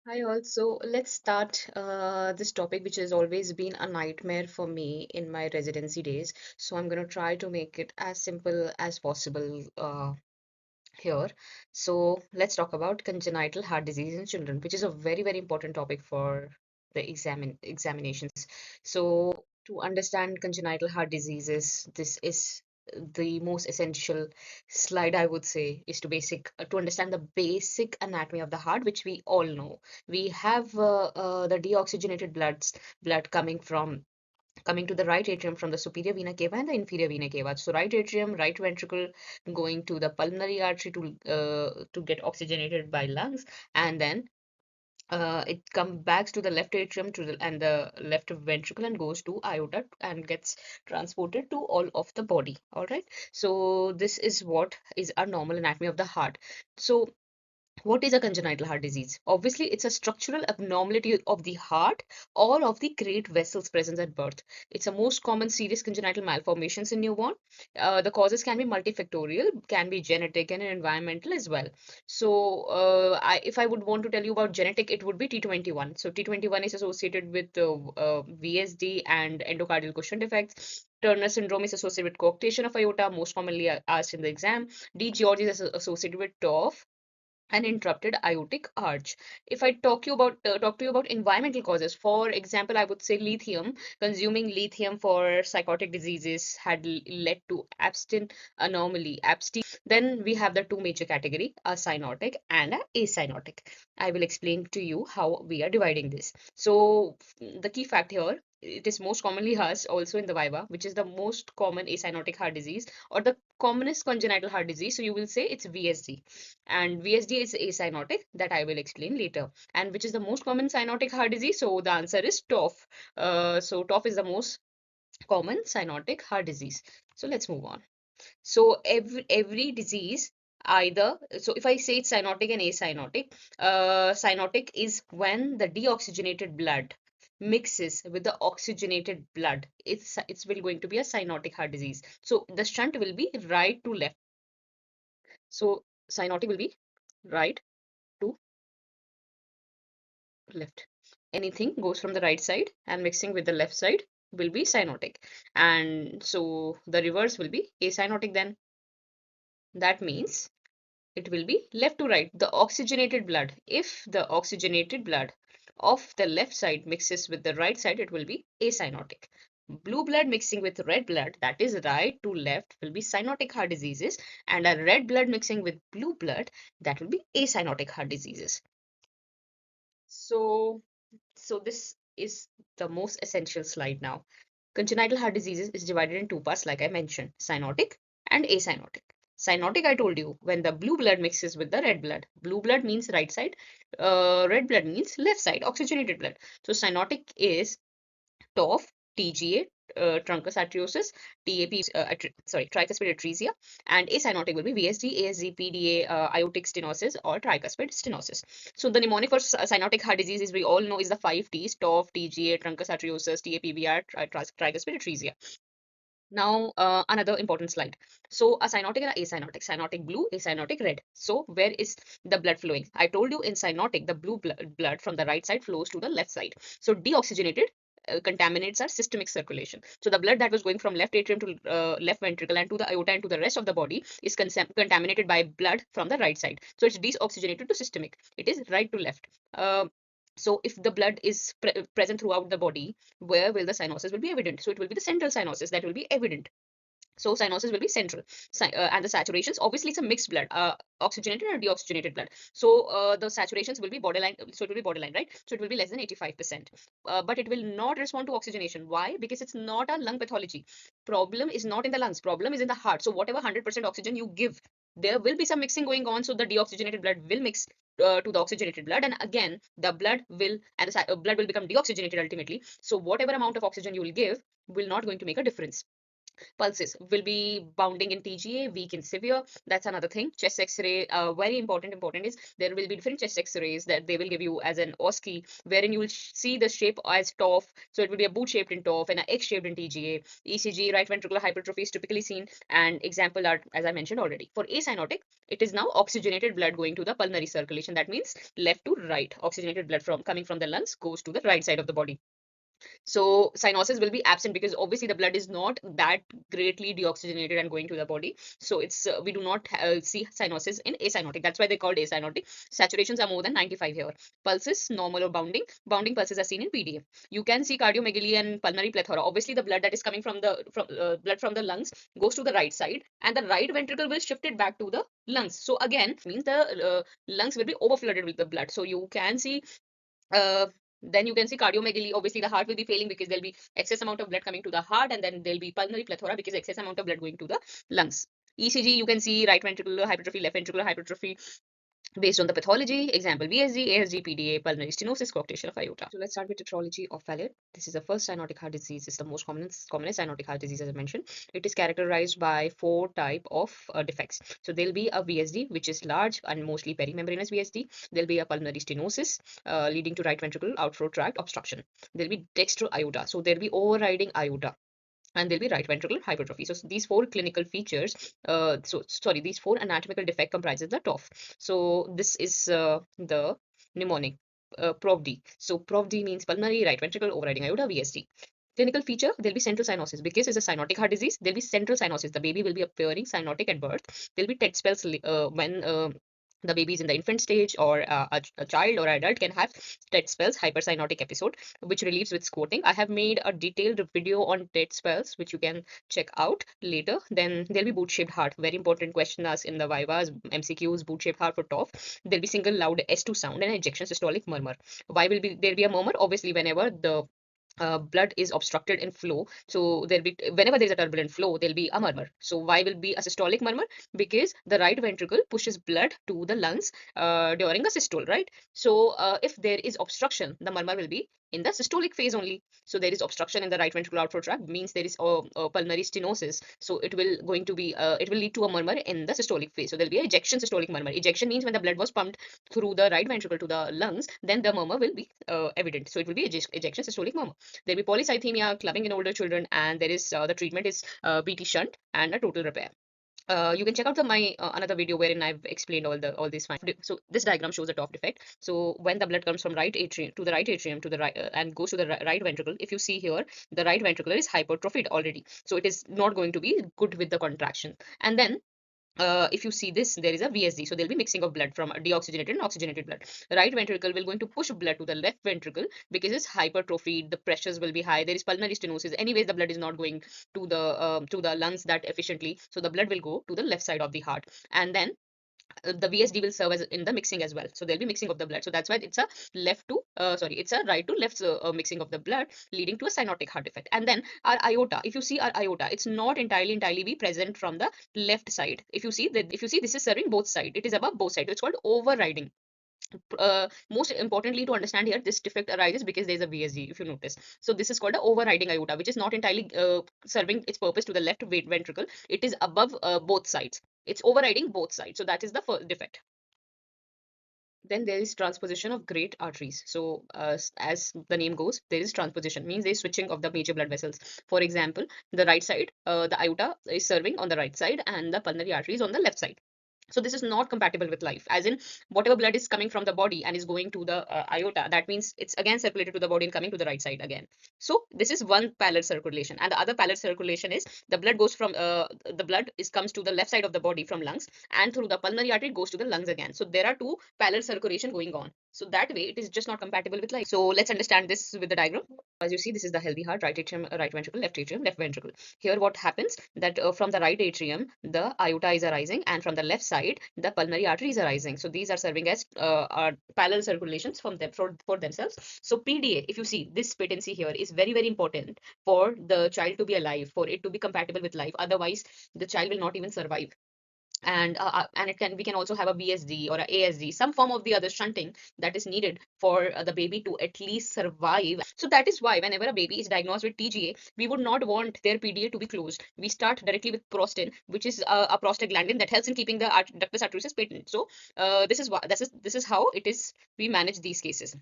Hi, also, let's start this topic, which has always been a nightmare for me in my residency days. So, I'm going to try to make it as simple as possible here. So, let's talk about congenital heart disease in children, which is a very, very important topic for the examinations. So, to understand congenital heart diseases, this is the most essential slide, I would say, is to understand the basic anatomy of the heart, which we all know. We have the deoxygenated blood coming to the right atrium from the superior vena cava and the inferior vena cava. So right atrium, right ventricle going to the pulmonary artery to get oxygenated by lungs, and then it comes back to the left atrium and the left ventricle and goes to aorta and gets transported to all of the body. All right. So this is what is our normal anatomy of the heart. So what is a congenital heart disease? Obviously, it's a structural abnormality of the heart or of the great vessels present at birth. It's a most common serious congenital malformations in newborn. The causes can be multifactorial, can be genetic and environmental as well. So, if I would want to tell you about genetic, it would be T21. So, T21 is associated with VSD and endocardial cushion defects. Turner syndrome is associated with coarctation of aorta, most commonly asked in the exam. D. George is associated with TOF an interrupted aortic arch. If I talk to you about environmental causes, for example, I would say lithium. Consuming lithium for psychotic diseases had led to abstin anomaly, abstin. Then we have the two major category, a cyanotic and a acyanotic. I will explain to you how we are dividing this. So the key fact here. It is most commonly asked also in the Viva, which is the most common acyanotic heart disease or the commonest congenital heart disease. So you will say it's VSD, and VSD is acyanotic that I will explain later. And which is the most common cyanotic heart disease? So the answer is TOF. So TOF is the most common cyanotic heart disease. So let's move on. So every disease either, so if I say it's cyanotic and acyanotic, cyanotic is when the deoxygenated blood mixes with the oxygenated blood. It's will going to be a cyanotic heart disease. So the shunt will be right to left. So cyanotic will be right to left. Anything goes from the right side and mixing with the left side will be cyanotic. And so the reverse will be acyanotic then. That means it will be left to right. The oxygenated blood, if the oxygenated blood of the left side mixes with the right side, it will be acyanotic. Blue blood mixing with red blood, that is right to left, will be cyanotic heart diseases, and a red blood mixing with blue blood, that will be acyanotic heart diseases. So this is the most essential slide now. Congenital heart diseases is divided in two parts, like I mentioned, cyanotic and acyanotic. Cyanotic, I told you, when the blue blood mixes with the red blood. Blue blood means right side, red blood means left side, oxygenated blood. So cyanotic is TOF, TGA, Truncus arteriosus, TAP, tricuspid atresia, and acyanotic will be VSD, ASD, PDA, aortic stenosis, or tricuspid stenosis. So the mnemonic for cyanotic heart disease is we all know is the five T's: TOF, TGA, Truncus arteriosus, TAPVR, tricuspid atresia. Now, another important slide. So, a cyanotic and a acyanotic. Cyanotic blue, acyanotic red. So, where is the blood flowing? I told you in cyanotic, the blue blood from the right side flows to the left side. So, deoxygenated contaminates our systemic circulation. So, the blood that was going from left atrium to left ventricle and to the aorta and to the rest of the body is contaminated by blood from the right side. So, it's deoxygenated to systemic. It is right to left. So if the blood is present throughout the body, where will the cyanosis will be evident? So it will be the central cyanosis that will be evident. So cyanosis will be central. And the saturations, obviously it's a mixed blood, oxygenated or deoxygenated blood. So the saturations will be borderline. So it will be borderline, right? So it will be less than 85%. But it will not respond to oxygenation. Why? Because it's not a lung pathology. Problem is not in the lungs. Problem is in the heart. So whatever 100% oxygen you give, there will be some mixing going on. So the deoxygenated blood will mix to the oxygenated blood, and again the blood will and the blood will become deoxygenated ultimately. So whatever amount of oxygen you will give will not going to make a difference. Pulses will be bounding in TGA, weak in severe. That's another thing. Chest X-ray, very important is there will be different chest X-rays that they will give you as an OSCE, wherein you will see the shape as TOF. So it will be a boot shaped in TOF and a X shaped in TGA. ECG, right ventricular hypertrophy is typically seen, and example are, as I mentioned already. For acyanotic, it is now oxygenated blood going to the pulmonary circulation. That means left to right. Oxygenated blood from coming from the lungs goes to the right side of the body. So cyanosis will be absent because obviously the blood is not that greatly deoxygenated and going to the body. So it's we do not see cyanosis in acyanotic. That's why they called acyanotic. Saturations are more than 95 here. Pulses normal or bounding. Bounding pulses are seen in PDA. You can see cardiomegaly and pulmonary plethora. Obviously the blood that is coming from the blood from the lungs goes to the right side, and the right ventricle will shift it back to the lungs. So again means the lungs will be overflooded with the blood. So you can see uh, then you can see cardiomegaly. Obviously, the heart will be failing because there'll be excess amount of blood coming to the heart, and then there'll be pulmonary plethora because excess amount of blood going to the lungs. ECG, you can see right ventricular hypertrophy, left ventricular hypertrophy, based on the pathology. Example, VSG, ASG, PDA, pulmonary stenosis, coarctation of aorta. So let's start with tetralogy of Fallot. This is the first cyanotic heart disease. It's the most commonest cyanotic heart disease, as I mentioned. It is characterized by four type of defects. So there'll be a VSD, which is large and mostly perimembranous VSD. There'll be a pulmonary stenosis leading to right ventricle outflow tract obstruction. There'll be dextro aorta. So there'll be overriding aorta, and there'll be right ventricular hypertrophy. So these four clinical features, these four anatomical defect comprises the TOF. So this is the mnemonic, PROV-D. So PROV-D means pulmonary right ventricle overriding aorta, VSD. Clinical feature, there'll be central cyanosis. Because it's a cyanotic heart disease, there'll be central cyanosis. The baby will be appearing cyanotic at birth. There'll be TED spells when the baby is in the infant stage, or a child or adult can have TED spells, hypercyanotic episode, which relieves with squatting. I have made a detailed video on TED spells, which you can check out later. Then there'll be boot-shaped heart. Very important question asked in the Vivas, MCQs, boot-shaped heart for TOF. There'll be single loud S2 sound and ejection systolic murmur. Why will there be a murmur? Obviously, whenever the blood is obstructed in flow, so there'll be, whenever there's a turbulent flow, there'll be a murmur. So why will be a systolic murmur? Because the right ventricle pushes blood to the lungs during a systole, right? So if there is obstruction, the murmur will be in the systolic phase only. So there is obstruction in the right ventricular outflow tract, means there is pulmonary stenosis. So it will lead to a murmur in the systolic phase. So there'll be a ejection systolic murmur. Ejection means when the blood was pumped through the right ventricle to the lungs, then the murmur will be evident. So it will be ejection systolic murmur. There'll be polycythemia, clubbing in older children, and there is the treatment is BT shunt and a total repair. You can check out my another video wherein I've explained all these fine. So this diagram shows a TOF defect. So when the blood comes from right atrium to the right atrium to the right and goes to the right ventricle, if you see here, the right ventricle is hypertrophied already. So it is not going to be good with the contraction. And then if you see this, there is a VSD. So there'll be mixing of blood from deoxygenated and oxygenated blood. The right ventricle will going to push blood to the left ventricle because it's hypertrophied. The pressures will be high. There is pulmonary stenosis. Anyways, the blood is not going to the lungs that efficiently. So the blood will go to the left side of the heart, and then the VSD will serve as in the mixing as well. So there'll be mixing of the blood. So that's why it's a it's a right to left mixing of the blood, leading to a cyanotic heart defect. And then our aorta, if you see our aorta, it's not entirely be present from the left side. If you see this is serving both sides, it is above both sides. It's called overriding. Most importantly to understand here, this defect arises because there's a VSG, if you notice. So this is called a overriding aorta, which is not entirely serving its purpose to the left ventricle. It is above both sides. It's overriding both sides. So that is the first defect. Then there is transposition of great arteries. So as the name goes, there is transposition, means there is switching of the major blood vessels. For example, the right side, the aorta is serving on the right side and the pulmonary artery is on the left side. So this is not compatible with life, as in whatever blood is coming from the body and is going to the aorta, that means it's again circulated to the body and coming to the right side again. So this is one parallel circulation, and the other parallel circulation is the blood goes from comes to the left side of the body from lungs, and through the pulmonary artery goes to the lungs again. So there are two parallel circulation going on. So that way it is just not compatible with life. So let's understand this with the diagram. As you see, this is the healthy heart, right atrium, right ventricle, left ventricle. Here what happens that from the right atrium, the aorta is arising, and from the left side, the pulmonary artery is arising. So these are serving as parallel circulations from them for themselves. So PDA, if you see this patency here, is very important for the child to be alive, for it to be compatible with life. Otherwise, the child will not even survive. And we can also have a BSD or a ASD, some form of the other shunting that is needed for the baby to at least survive. So that is why whenever a baby is diagnosed with TGA, we would not want their PDA to be closed. We start directly with prostin, which is a prostaglandin that helps in keeping the ductus arteriosus patent. So this is how it is we manage these cases.